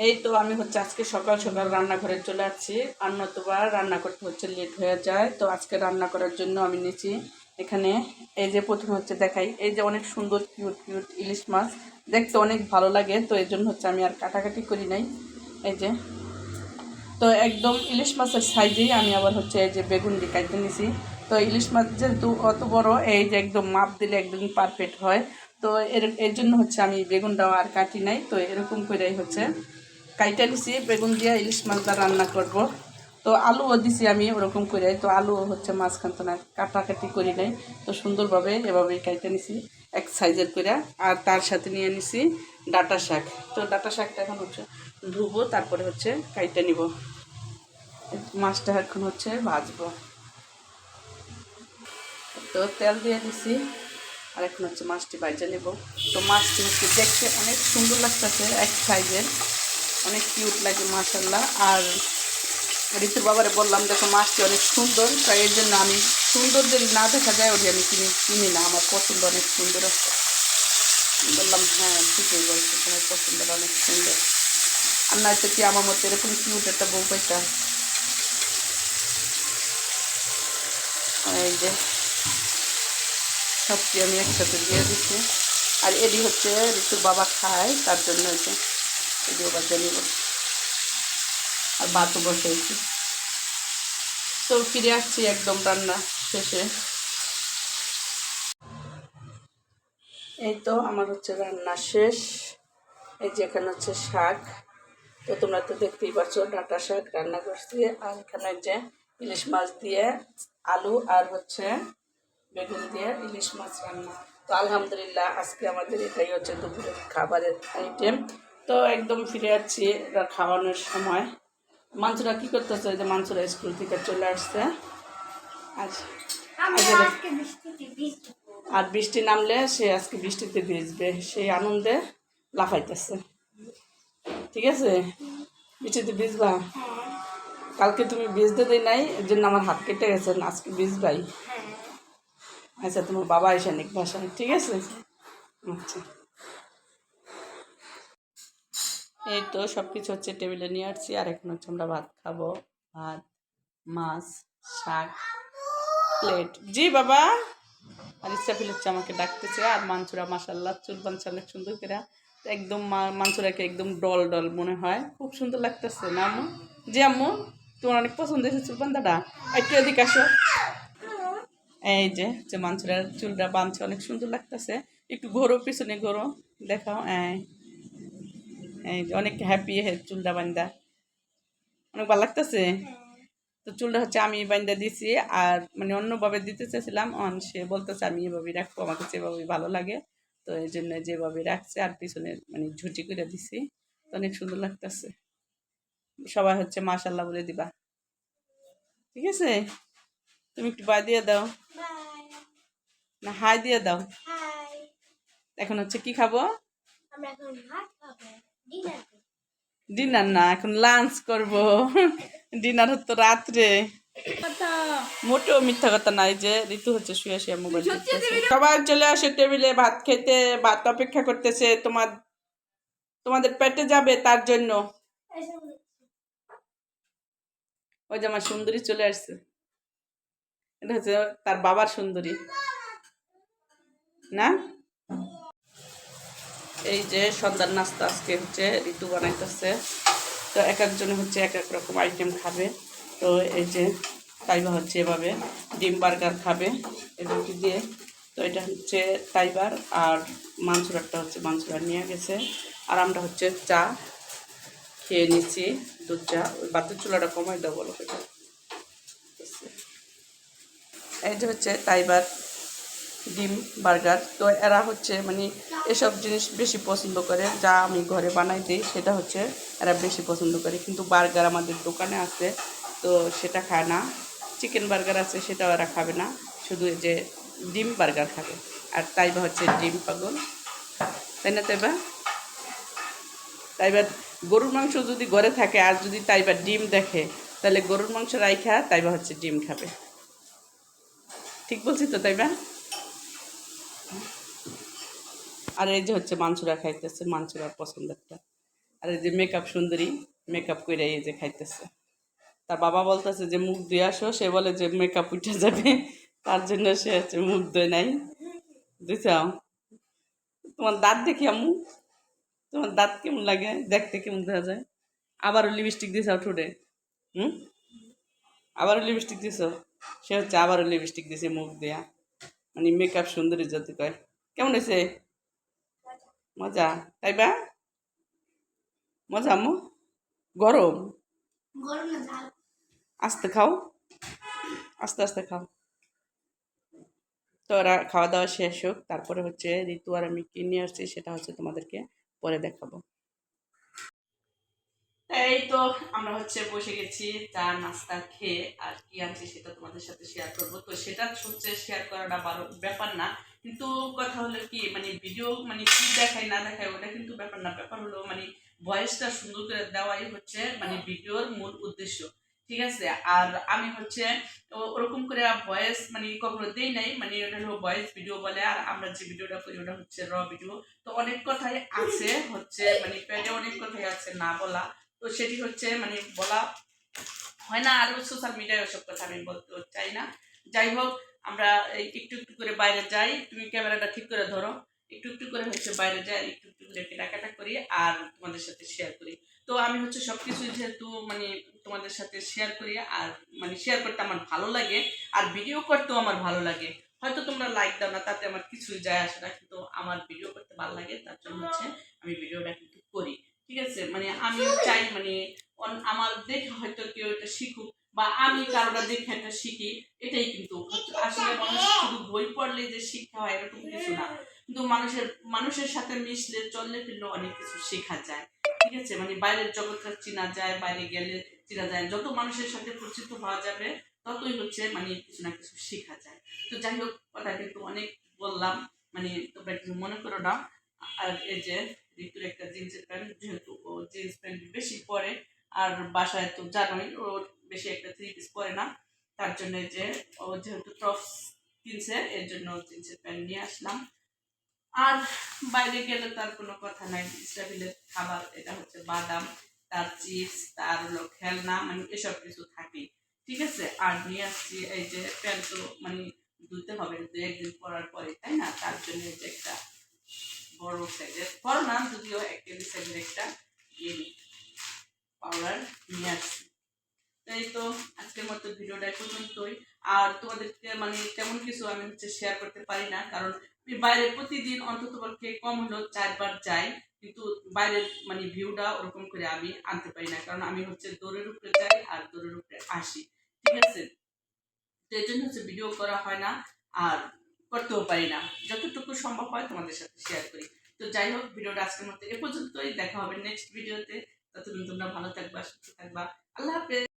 এই তো আমি হচ্ছে আজকে সকাল সকাল রান্নাঘরে চলে আসছি। আর নতুবা রান্না করতে হচ্ছে লেট হয়ে যায়। তো আজকে রান্না করার জন্য আমি নিয়েছি এখানে, এই যে প্রথমে হচ্ছে দেখাই, এই যে অনেক সুন্দর কিউট কিউট ইলিশ মাছ, দেখতে অনেক ভালো লাগে। তো এই জন্য হচ্ছে আমি আর কাটাকাটি করি নাই। এই যে তো একদম ইলিশ মাছের সাইজেই আমি আবার হচ্ছে এই যে বেগুন দিয়ে কাটতে নিছি। তো ইলিশ মাছ যেহেতু অত বড়, এই যে একদম মাপ দিলে একদম পারফেক্ট হয়। তো এর জন্য হচ্ছে আমি বেগুনটাও আর কাটি নাই। তো এরকম করেই হচ্ছে কাইটা নিছি, বেগুন দিয়ে ইলিশ মাছটা রান্না করব। তো আলুও দিছি আমি ওরকম করে। তো আলু হচ্ছে মাঝখান তো না কাটাকাটি করি নাই, তো সুন্দরভাবে এভাবেই কাইটা নিছি এক সাইজের করে। আর তার সাথে নিয়ে নিছি ডাঁটা শাক। তো ডাঁটা শাকটা এখন হচ্ছে ধুবো, তারপরে হচ্ছে কাইটা নিব। মাছটা এখন হচ্ছে ভাজবো। তো তেল দিয়ে দিছি, আর এখন হচ্ছে মাছটি ভাজা নেব। তো মাছটি হচ্ছে দেখতে অনেক সুন্দর লাগতেছে, এক সাইজের, অনেক কিউট লাগে মাশাআল্লাহ। আর ঋতুর বাবারে বললাম দেখো মাছটি অনেক সুন্দর, তাই এর জন্য আমি সুন্দর যদি না দেখা যায় ওটি আমি কিনি না, আমার পছন্দ অনেক সুন্দর আছে। বললাম হ্যাঁ ঠিকই বলছো, তোমার পছন্দটা অনেক সুন্দর। আর নয়তো কি আমার মতো এরকম কিউট একটা বউ পাইতাম। এই যে সবটি আমি একসাথে দিয়ে দিচ্ছি। আর এটি হচ্ছে ঋতুর বাবা খায়, তার জন্য হচ্ছে এটিও বাচ্চা নিব। আর ভাতও বসাইছি। তো ফিরে আসছি একদম রান্না শেষে। এই তো আমার হচ্ছে রান্না শেষ। এই যে এখানে হচ্ছে শাক, তো তোমরা তো দেখতেই পাচ্ছ ডাঁটা শাক রান্না করছি। আর এখানে যে ইলিশ মাছ দিয়ে আলু আর হচ্ছে বেগুন দিয়ে ইলিশ মাছ রান্না। তো আলহামদুলিল্লাহ আজকে আমাদের এটাই হচ্ছে দুপুরের খাবারের আইটেম। তো একদম ফিরে যাচ্ছি খাওয়ানোর সময়। মাংসরা কী করতেছে, যে মাংসরা স্কুল থেকে চলে আসছে। আর বৃষ্টি নামলে সে আজকে বৃষ্টিতে ভিজবে, সেই আনন্দে লাফাইতেছে। ঠিক আছে, বৃষ্টিতে ভিজবা। কালকে তুমি ভিজতে দিই নাই, এর জন্য আমার হাত কেটে গেছে, আজকে ভিজবাই। আচ্ছা তোমার বাবা এসে নিক বাসায়, ঠিক আছে। আচ্ছা এই তো সব কিছু হচ্ছে টেবিলে নিয়ে আসছি। আর এখন হচ্ছে আমরা ভাত খাবো। ভাত, মাছ, শাক, প্লেট। জি বাবা। আর ইচ্ছাফিল হচ্ছে আমাকে ডাকতেছে। আর মাংসুরা মাসাল্লাহ চুল বানছে অনেক সুন্দর করে, একদম মাংসুরাকে একদম ডল ডল মনে হয়, খুব সুন্দর লাগতেছে না আম্মু? জি আম্মু, তোমার অনেক পছন্দ হয়েছে চুল বান্ধাটা। একটু এদিকে আসো। এই যে মাংসুরার চুলটা বানছে অনেক সুন্দর লাগতেছে। একটু ঘোরো, পিছনে ঘোরো, দেখাও। এই যে অনেক হ্যাপি চুলটা বান্ধা, অনেক ভালো লাগতেছে। তো চুলটা হচ্ছে আমি বাইন্দা দিছি। আর মানে অন্যভাবে দিতে চেয়েছিলাম, সে বলতেছে আমি এভাবেই রাখবো, আমাকে যেভাবেই ভালো লাগে। তো এই জন্য যেভাবে রাখছে, আর পিছনে মানে ঝুটি করে দিছি। তো অনেক সুন্দর লাগতেছে। সবাই হচ্ছে মাশাল্লাহ বলে দিবা, ঠিক আছে। তুমি একটু বাই দিয়ে দাও, না হাই দিয়ে দাও। এখন হচ্ছে কি খাবো? ডিনার না, এখন লাঞ্চ করব। ডিনার হতো রাত্রে। মোটেও মিথ্যা কথা নাই, যে ঋতু হচ্ছে শুয়ে শুয়ে মোবাইল দেখতেছে। সবাই চলে আসে টেবিলে ভাত খেতে, ভাত অপেক্ষা করতেছে তোমাদের পেটে যাবে তার জন্য। ওই যে আমার সুন্দরী চলে আসছে, এটা হচ্ছে তার বাবার সুন্দরী না। এই যে সন্ধ্যার নাস্তা আজকে হচ্ছে ঋতু বানাইতেছে। তো এক একজনে হচ্ছে এক এক রকম আইটেম খাবে। তো এই যে তাইবা হচ্ছে এভাবে ডিম বার্গার খাবে এগুলো দিয়ে। তো এটা হচ্ছে তাইবার, আর মাংসুরারটা হচ্ছে মাংসুরা নিয়ে গেছে। আর আমরা হচ্ছে চা খেয়ে নিচ্ছি, দুধ চা। ওই বাতের চুলাটা কমাই দাও বলো এটা। এই যে হচ্ছে তাইবার ডিম বার্গার। তো এরা হচ্ছে মানে এসব জিনিস বেশি পছন্দ করে, যা আমি ঘরে বানাই দিই সেটা হচ্ছে এরা বেশি পছন্দ করে। কিন্তু বার্গার আমাদের দোকানে আছে, তো সেটা খায় না। চিকেন বার্গার আছে, সেটাও এরা খাবে না, শুধু যে ডিম বার্গার খাবে। আর তাইবা হচ্ছে ডিম পাগল, তাই না তাইবা? তাইবা গরুর মাংস যদি ঘরে থাকে, আর যদি তাইবা ডিম দেখে, তাহলে গরুর মাংস রাইখা তাইবা হচ্ছে ডিম খাবে। ঠিক বলছি তো তাইবা? আর এই যে হচ্ছে মাংসুরা খাইতেছে, মাংসুরার পছন্দেরটা। আর এই যে মেকআপ সুন্দরী মেকআপ করে এই যে খাইতেছে। তার বাবা বলতেছে যে মুখ ধুয়ে আসো, সে বলে যে মেকআপ উঠে যাবে, তার জন্য সে হচ্ছে মুখ ধুয়ে নাই। বুঝছাও? তোমার দাঁত দেখি আম্মু, তোমার দাঁত কেমন লাগে, দেখতে কেমন দেখা যায়? আবারও লিপস্টিক দিয়েছ ঠোঁটে? হুম, আবারও লিপস্টিক দিছ? সে হচ্ছে আবারও লিপস্টিক দিছে মুখ দিয়া, মানে মেকআপ সুন্দরী যদি কয়। কেমন হয়েছে? মজা? তাই বা? মজা আম্মু? গরম? আস্তে খাও, আস্তে আস্তে খাও। তো ওরা খাওয়া দাওয়া শেষ হোক, তারপরে হচ্ছে ঋতু আর আমি কি নিয়ে আসছি সেটা হচ্ছে তোমাদেরকে পরে দেখাবো। এই তো আমরা হচ্ছে বসে গেছি চা নাস্তা খেয়ে, আর কি আনছি সেটা তোমাদের সাথে শেয়ার করবো। তো সেটা হচ্ছে শেয়ার করাটা ব্যাপার না, কিন্তু কথা হলো কি মানে ভিডিও মানে কি দেখায় না দেখায় ওটা কিন্তু ব্যাপার না, ব্যাপার হলো মানে ভয়েসটা সুন্দর করে দেওয়াই হচ্ছে মানে ভিডিওর মূল উদ্দেশ্য। ঠিক আছে? আর আমি হচ্ছে ওরকম করে ভয়েস মানে কখনো দেই নাই, মানে ওটা হলো ভয়েস ভিডিও বলে, আর আমরা যে ভিডিওটা করি ওটা হচ্ছে র ভিডিও। তো অনেক কথাই আছে হচ্ছে মানে প্যাডে অনেক কথাই আছে না বলা, তো সেটি হচ্ছে মানে বলা হয় না, আর সোশ্যাল মিডিয়ায় ওসব কথা আমি বলতে চাই না। যাই হোক, আমরা একটু একটু করে বাইরে যাই, তুমি ক্যামেরাটা ঠিক করে ধরো, একটু একটু করে হচ্ছে বাইরে যাই, একটু একটু করে কেনাকাটা করি আর তোমাদের সাথে শেয়ার করি। তো আমি হচ্ছে সবকিছু যেহেতু মানে তোমাদের সাথে শেয়ার করি, আর মানে শেয়ার করতে আমার ভালো লাগে, আর ভিডিও করতেও আমার ভালো লাগে। হয়তো তোমরা লাইক দাও না, তাতে আমার কিছুই যায় আসে না, কিন্তু আমার ভিডিও করতে ভালো লাগে, তার জন্য হচ্ছে আমি ভিডিওটা কিন্তু করি। ঠিক আছে? মানে আমি চাই মানে আমার দেখে হয়তো কেউ এটা শিখুক, বা আমি কারোটা দেখে একটা শিখি, এটাই কিন্তু আসলে মানুষ শুধু বই পড়লে যে শিক্ষা হয় এরকম কিছু না, কিন্তু মানুষের সাথে মিশলে চললে ফিরলে অনেক কিছু শেখা যায়। ঠিক আছে? মানে বাইরের জগৎটা চেনা যায়, বাইরে গেলে চেনা যায়, যত মানুষের সাথে পরিচিত হওয়া যাবে ততই হচ্ছে মানে কিছু না কিছু শেখা যায়। তো যাই হোক, কথা কিন্তু অনেক বললাম, মানে তোমরা কিছু মনে করো না। আর এই যে ঋতুর একটা জিন্সের প্যান্ট, যেহেতু ও জিন্স প্যান্ট বেশি পরে, আর বাসায় তো জানোই ও বেশি একটা থ্রি পিস পরে না, তার জন্য যে ও যেহেতু টপস কিনছে এর জন্য জিন্সের প্যান্ট নিয়ে আসলাম। আর বাইরে গেলে তার কোনো কথা নাই, স্টাফিলের খাবার এটা হচ্ছে বাদাম, তার চিপস, তার হলো খেলনা, মানে এসব কিছু থাকেই। ঠিক আছে? আর নিয়ে আসছি এই যে প্যান্ট, তো মানে ধুতে হবে দু একদিন পরার পরে, তাই না? তার জন্য যে একটা বড় সাইজের, বড় না যদিও, এক কেজি সাইজের একটা পাউডার নিয়ে আসছি। তাই তো আজকের মতো ভিডিওটা পর্যন্তই। আর তোমাদেরকে মানে তেমন কিছু আমি হচ্ছে শেয়ার করতে পারি না, কারণ আমি বাইরে প্রতিদিন অন্তত পক্ষে কম হলেও 4 বার যাই, কিন্তু বাইরের মানে ভিউটা ওরকম করে আমি আনতে পারি না, কারণ আমি হচ্ছে দৌড়ের উপরে যাই আর দৌড়ের উপরে আসি। ঠিক আছে? তো এই জন্য হচ্ছে ভিডিও করা হয় না, আর করতেও পারি না, যতটুকু সম্ভব হয় তোমাদের সাথে শেয়ার করি। তো যাই হোক, ভিডিওটা আজকের মতো এ পর্যন্তই, দেখা হবে নেক্সট ভিডিওতে। ততদিন তোমরা ভালো থাকবা, সুস্থ থাকবা। আল্লাহ হাফেজ।